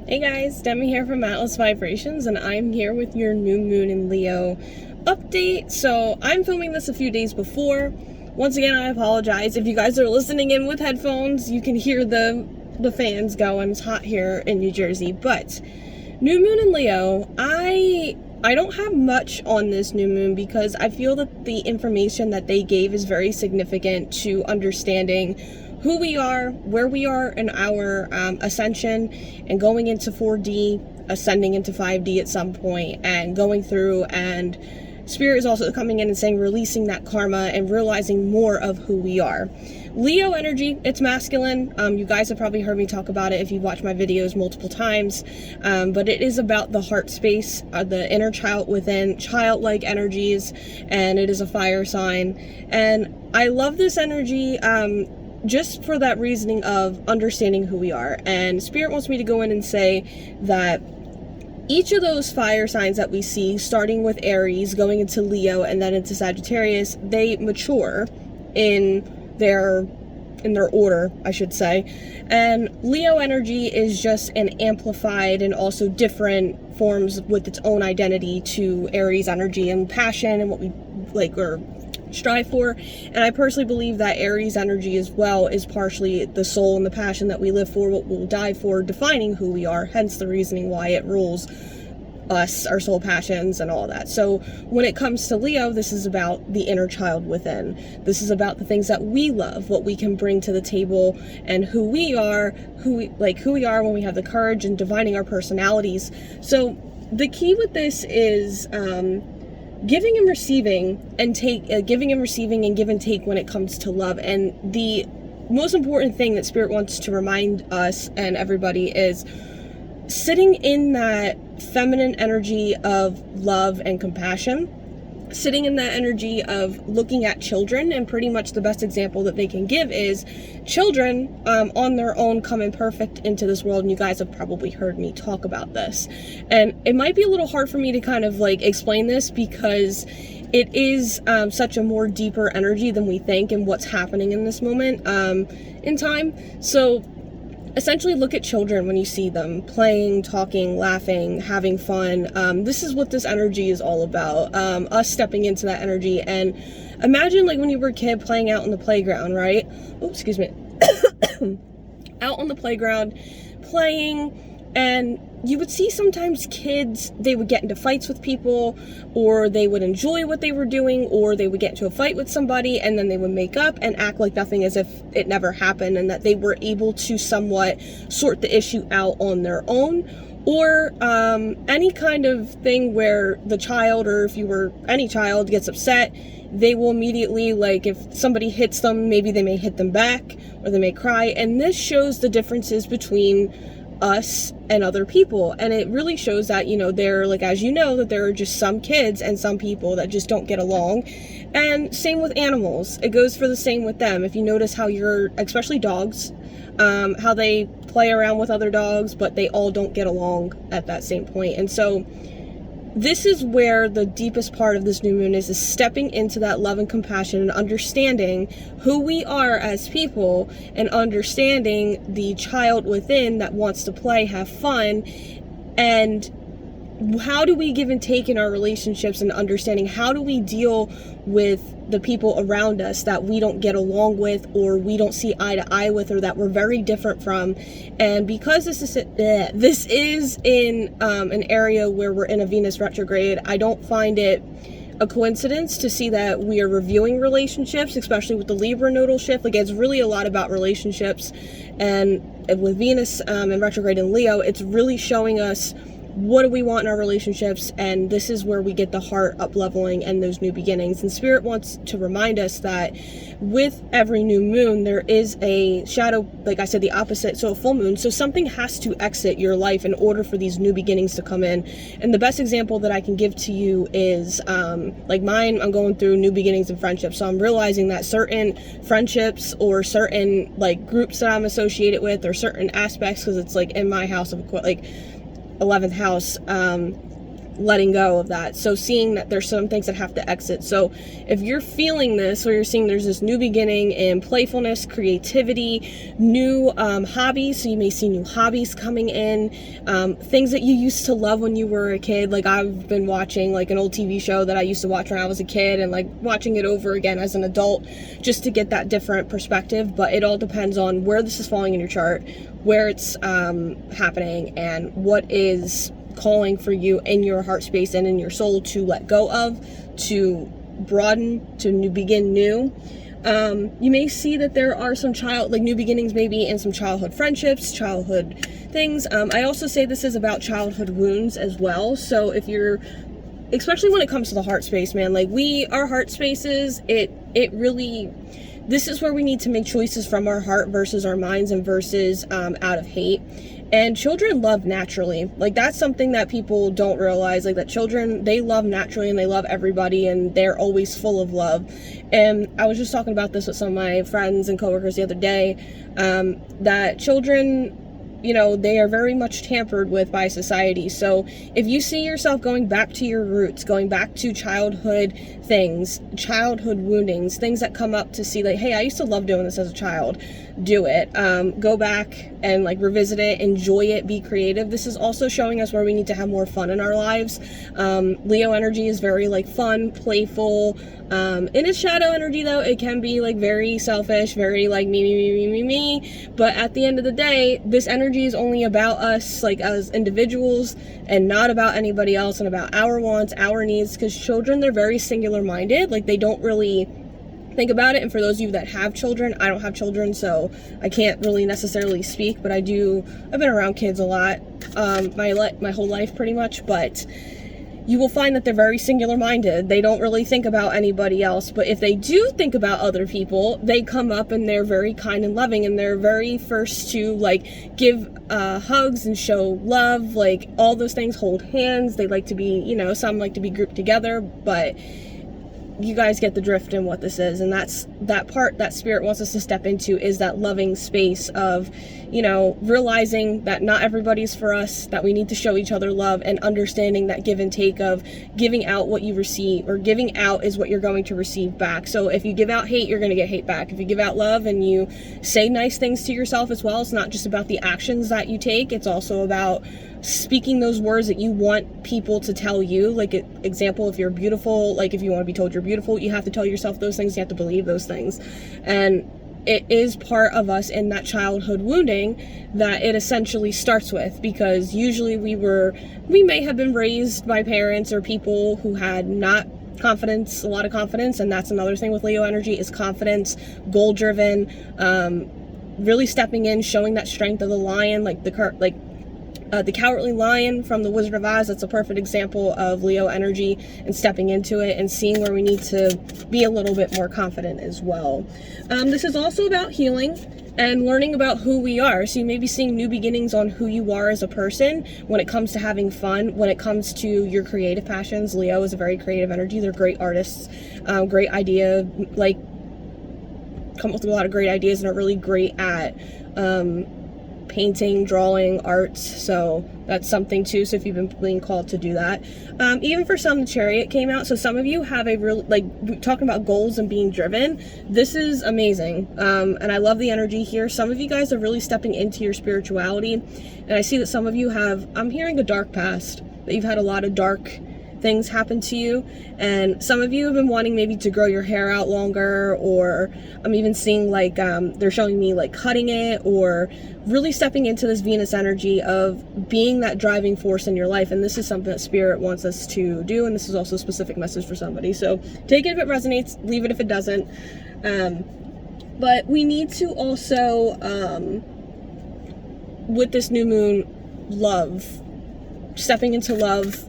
Hey guys, Demi here from Atlas Vibrations, and I'm here with your new moon in Leo update. So I'm filming this a few days before. Once again, I apologize. If you guys are listening in with headphones, you can hear the fans going. It's hot here in New Jersey. But new moon in Leo, I don't have much on this new moon because I feel that the information that they gave is very significant to understanding who we are, where we are in our ascension, and going into 4D, ascending into 5D at some point, and going through, and Spirit is also coming in and saying releasing that karma and realizing more of who we are. Leo energy, it's masculine. You guys have probably heard me talk about it if you've watched my videos multiple times, but it is about the heart space, the inner child within, childlike energies, and it is a fire sign. And I love this energy just for that reasoning of understanding who we are. And Spirit wants me to go in and say that each of those fire signs that we see, starting with Aries, going into Leo, and then into Sagittarius, they mature in their order, I should say. And Leo energy is just an amplified and also different forms with its own identity to Aries energy and passion and what we like or strive for. And I personally believe that Aries energy as well is partially the soul and the passion that we live for, what we'll die for, defining who we are, hence the reasoning why it rules us, our soul passions and all that. So when it comes to Leo, this is about the inner child within. This is about the things that we love, what we can bring to the table, and who we are, who we are when we have the courage and divining our personalities. So the key with this is giving and receiving, and giving and receiving and give and take when it comes to love. And the most important thing that Spirit wants to remind us and everybody is sitting in that feminine energy of love and compassion, sitting in that energy of looking at children. And pretty much the best example that they can give is children on their own come imperfect into this world, and you guys have probably heard me talk about this. And it might be a little hard for me to kind of like explain this because it is such a more deeper energy than we think and what's happening in this moment in time. So essentially, look at children when you see them playing, talking, laughing, having fun. This is what this energy is all about. Us stepping into that energy. And imagine like when you were a kid playing out on the playground, right? Oh, excuse me. Out on the playground, playing, and you would see sometimes kids, they would get into fights with people, or they would enjoy what they were doing, or they would get into a fight with somebody, and then they would make up and act like nothing, as if it never happened, and that they were able to somewhat sort the issue out on their own. Or any kind of thing where the child, or if you were any child, gets upset, they will immediately, like if somebody hits them, maybe they may hit them back, or they may cry. And this shows the differences between us and other people, and it really shows that, you know, there, like, as you know, that there are just some kids and some people that just don't get along. And same with animals, it goes for the same with them. If you notice how especially dogs, how they play around with other dogs, but they all don't get along at that same point. And so this is where the deepest part of this new moon is stepping into that love and compassion and understanding who we are as people, and understanding the child within that wants to play, have fun, and how do we give and take in our relationships, and understanding how do we deal with the people around us that we don't get along with, or we don't see eye to eye with, or that we're very different from. And because this is in an area where we're in a Venus retrograde, I don't find it a coincidence to see that we are reviewing relationships, especially with the Libra nodal shift. Like, it's really a lot about relationships, and with Venus in retrograde in Leo, it's really showing us what do we want in our relationships, and this is where we get the heart up leveling and those new beginnings. And Spirit wants to remind us that with every new moon, there is a shadow, like I said, the opposite, so a full moon. So something has to exit your life in order for these new beginnings to come in. And the best example that I can give to you is, like mine, I'm going through new beginnings in friendships. So I'm realizing that certain friendships, or certain like groups that I'm associated with, or certain aspects, because it's like in my house of like 11th house, letting go of that. So seeing that there's some things that have to exit. So if you're feeling this, or you're seeing there's this new beginning in playfulness, creativity, new hobbies, so you may see new hobbies coming in, things that you used to love when you were a kid. Like I've been watching like an old TV show that I used to watch when I was a kid, and like watching it over again as an adult, just to get that different perspective. But it all depends on where this is falling in your chart, where it's happening, and what is calling for you in your heart space and in your soul to let go of, to broaden, to begin new. You may see that there are some new beginnings maybe in some childhood friendships, childhood things. I also say this is about childhood wounds as well. So if you're, especially when it comes to the heart space, man, like our heart spaces, it really, this is where we need to make choices from our heart versus our minds, and versus out of hate. And children love naturally. Like that's something that people don't realize, like that children, they love naturally, and they love everybody, and they're always full of love. And I was just talking about this with some of my friends and coworkers the other day, that children, you know, they are very much tampered with by society. So if you see yourself going back to your roots, going back to childhood things, childhood woundings, things that come up to see like, hey, I used to love doing this as a child, do it. Go back and like revisit it, enjoy it, be creative. This is also showing us where we need to have more fun in our lives. Leo energy is very like fun, playful. In its shadow energy though, it can be like very selfish, very like me. But at the end of the day, this energy is only about us, like as individuals, and not about anybody else, and about our wants, our needs. Because children, they're very singular minded. Like they don't really think about it. And for those of you that have children, I don't have children, so I can't really necessarily speak, but I've been around kids a lot, my whole life pretty much. But you will find that they're very singular minded. They don't really think about anybody else. But if they do think about other people, they come up and they're very kind and loving, and they're very first to like give hugs and show love, like all those things, hold hands. They like to be, you know, some like to be grouped together, but you guys get the drift in what this is. And that's that part that spirit wants us to step into, is that loving space of, you know, realizing that not everybody's for us, that we need to show each other love, and understanding that give and take of giving out what you receive, or giving out is what you're going to receive back. So if you give out hate, you're going to get hate back. If you give out love and you say nice things to yourself as well, it's not just about the actions that you take, it's also about speaking those words that you want people to tell you. Like example, if you're beautiful, like if you want to be told you're beautiful, you have to tell yourself those things, you have to believe those things. And it is part of us in that childhood wounding that it essentially starts with, because usually we may have been raised by parents or people who had not a lot of confidence. And that's another thing with Leo energy, is confidence, goal driven, really stepping in, showing that strength of the lion, like the Cowardly Lion from the Wizard of Oz. That's a perfect example of Leo energy, and stepping into it and seeing where we need to be a little bit more confident as well. This is also about healing and learning about who we are. So you may be seeing new beginnings on who you are as a person when it comes to having fun, when it comes to your creative passions. Leo is a very creative energy. They're great artists, great idea, like come up with a lot of great ideas, and are really great at painting, drawing, arts. So that's something too. So if you've been being called to do that, even for some, the Chariot came out. So some of you have a real, like talking about goals and being driven. This is amazing. And I love the energy here. Some of you guys are really stepping into your spirituality. And I see that some of you I'm hearing a dark past, that you've had a lot of dark things happen to you, and some of you have been wanting maybe to grow your hair out longer, or I'm even seeing like they're showing me like cutting it, or really stepping into this Venus energy of being that driving force in your life. And this is something that spirit wants us to do, and this is also a specific message for somebody, so take it if it resonates, leave it if it doesn't. But we need to also with this new moon, love, stepping into love,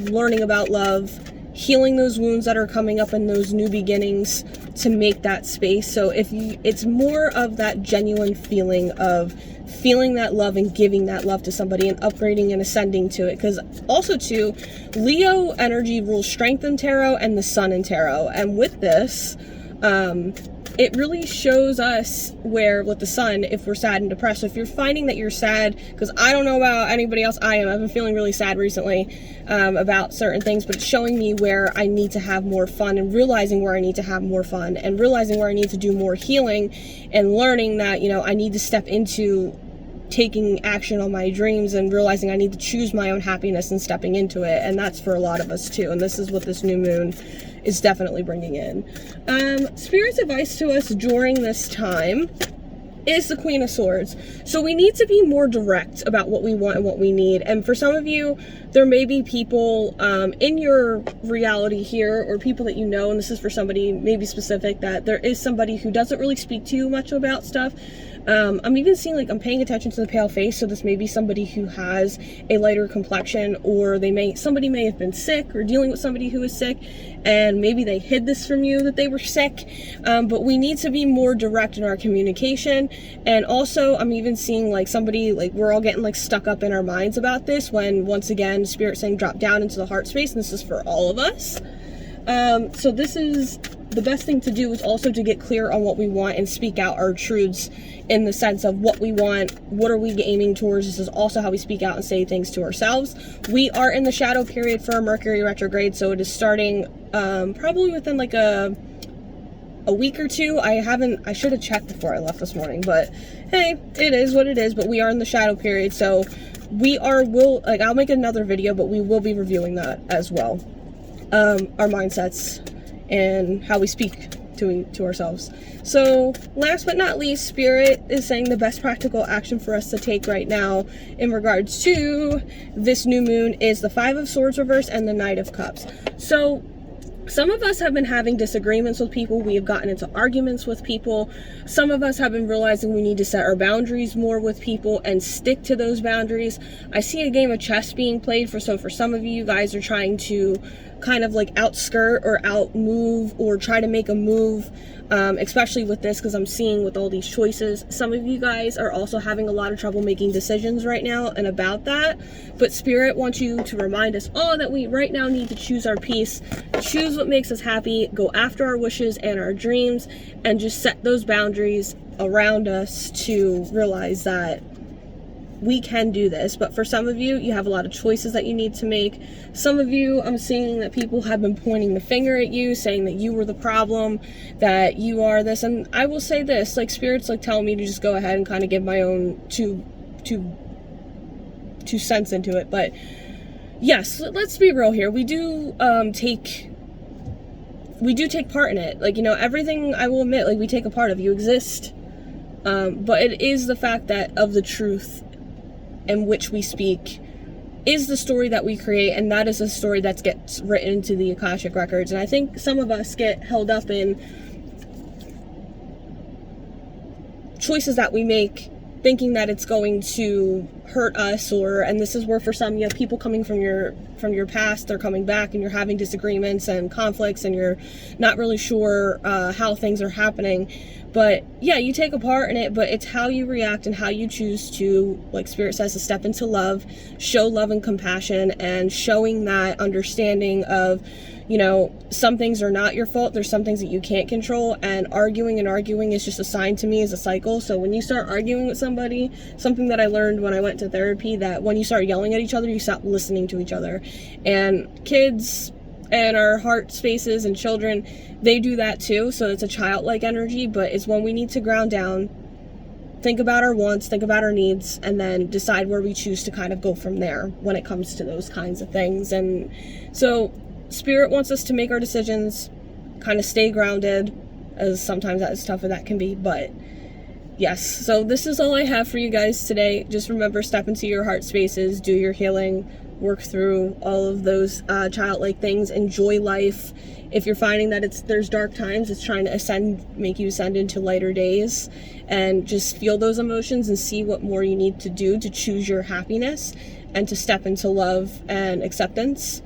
learning about love, healing those wounds that are coming up in those new beginnings, to make that space. So it's more of that genuine feeling of feeling that love and giving that love to somebody, and upgrading and ascending to it. Because also too, Leo energy rules strength in tarot and the sun in tarot. And with this, it really shows us where, with the sun, if we're sad and depressed. So if you're finding that you're sad, because I don't know about anybody else, I've been feeling really sad recently about certain things, but it's showing me where I need to have more fun, and realizing where I need to have more fun, and realizing where I need to do more healing, and learning that, you know, I need to step into taking action on my dreams, and realizing I need to choose my own happiness and stepping into it. And that's for a lot of us too, and this is what this new moon is definitely bringing in. Spirit's advice to us during this time is the Queen of Swords. So we need to be more direct about what we want and what we need. And for some of you, there may be people in your reality here, or people that you know, and this is for somebody maybe specific, that there is somebody who doesn't really speak to you much about stuff. I'm even seeing, like, I'm paying attention to the pale face, so this may be somebody who has a lighter complexion, or somebody may have been sick or dealing with somebody who is sick, and maybe they hid this from you that they were sick. But we need to be more direct in our communication. And also, I'm even seeing, like, somebody, like, we're all getting, like, stuck up in our minds about this, when, once again, Spirit saying drop down into the heart space, and this is for all of us. So this is the best thing to do, is also to get clear on what we want and speak out our truths, in the sense of what we want, what are we aiming towards. This is also how we speak out and say things to ourselves. We are in the shadow period for Mercury retrograde, so it is starting probably within like a week or two. I should have checked before I left this morning, but hey, it is what it is. But we are in the shadow period, so I'll make another video, but we will be reviewing that as well. Our mindsets and how we speak to ourselves. So last but not least, Spirit is saying the best practical action for us to take right now in regards to this new moon is the Five of Swords reverse and the Knight of Cups. So some of us have been having disagreements with people. We have gotten into arguments with people. Some of us have been realizing we need to set our boundaries more with people and stick to those boundaries. I see a game of chess being played. For some of you guys are trying to kind of like outskirt or outmove or try to make a move, especially with this, because I'm seeing with all these choices. Some of you guys are also having a lot of trouble making decisions right now and about that. But Spirit wants you to remind us all that we right now need to choose our peace, choose what makes us happy, go after our wishes and our dreams, and just set those boundaries around us to realize that we can do this. But for some of you, you have a lot of choices that you need to make. Some of you, I'm seeing that people have been pointing the finger at you, saying that you were the problem, that you are this. And I will say this, like, Spirit's like telling me to just go ahead and kind of give my own two cents into it. But yes, let's be real here. We do take part in it. Like, you know, everything, I will admit, like, we take a part of. You exist. But it is the fact that of the truth in which we speak is the story that we create, and that is a story that gets written into the Akashic records. And I think some of us get held up in choices that we make, thinking that it's going to hurt us, and this is where for some, you have people coming from your past, they're coming back, and you're having disagreements and conflicts, and you're not really sure how things are happening. But yeah, you take a part in it, but it's how you react and how you choose to, like Spirit says, to step into love, show love and compassion, and showing that understanding of, you know, some things are not your fault. There's some things that you can't control, and arguing is just a sign to me as a cycle. So when you start arguing with somebody, something that I learned when I went to therapy, that when you start yelling at each other, you stop listening to each other. And kids and our heart spaces and children, they do that too. So it's a childlike energy, but it's when we need to ground down, think about our wants, think about our needs, and then decide where we choose to kind of go from there when it comes to those kinds of things. And so Spirit wants us to make our decisions, kind of stay grounded, as sometimes as tough as that can be. But yes, so this is all I have for you guys today. Just remember, step into your heart spaces, do your healing, work through all of those childlike things, enjoy life. If you're finding that there's dark times, it's trying to make you ascend into lighter days, and just feel those emotions and see what more you need to do to choose your happiness and to step into love and acceptance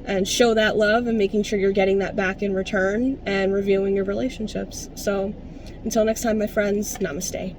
and show that love, and making sure you're getting that back in return, and reviewing your relationships. So until next time, my friends, namaste.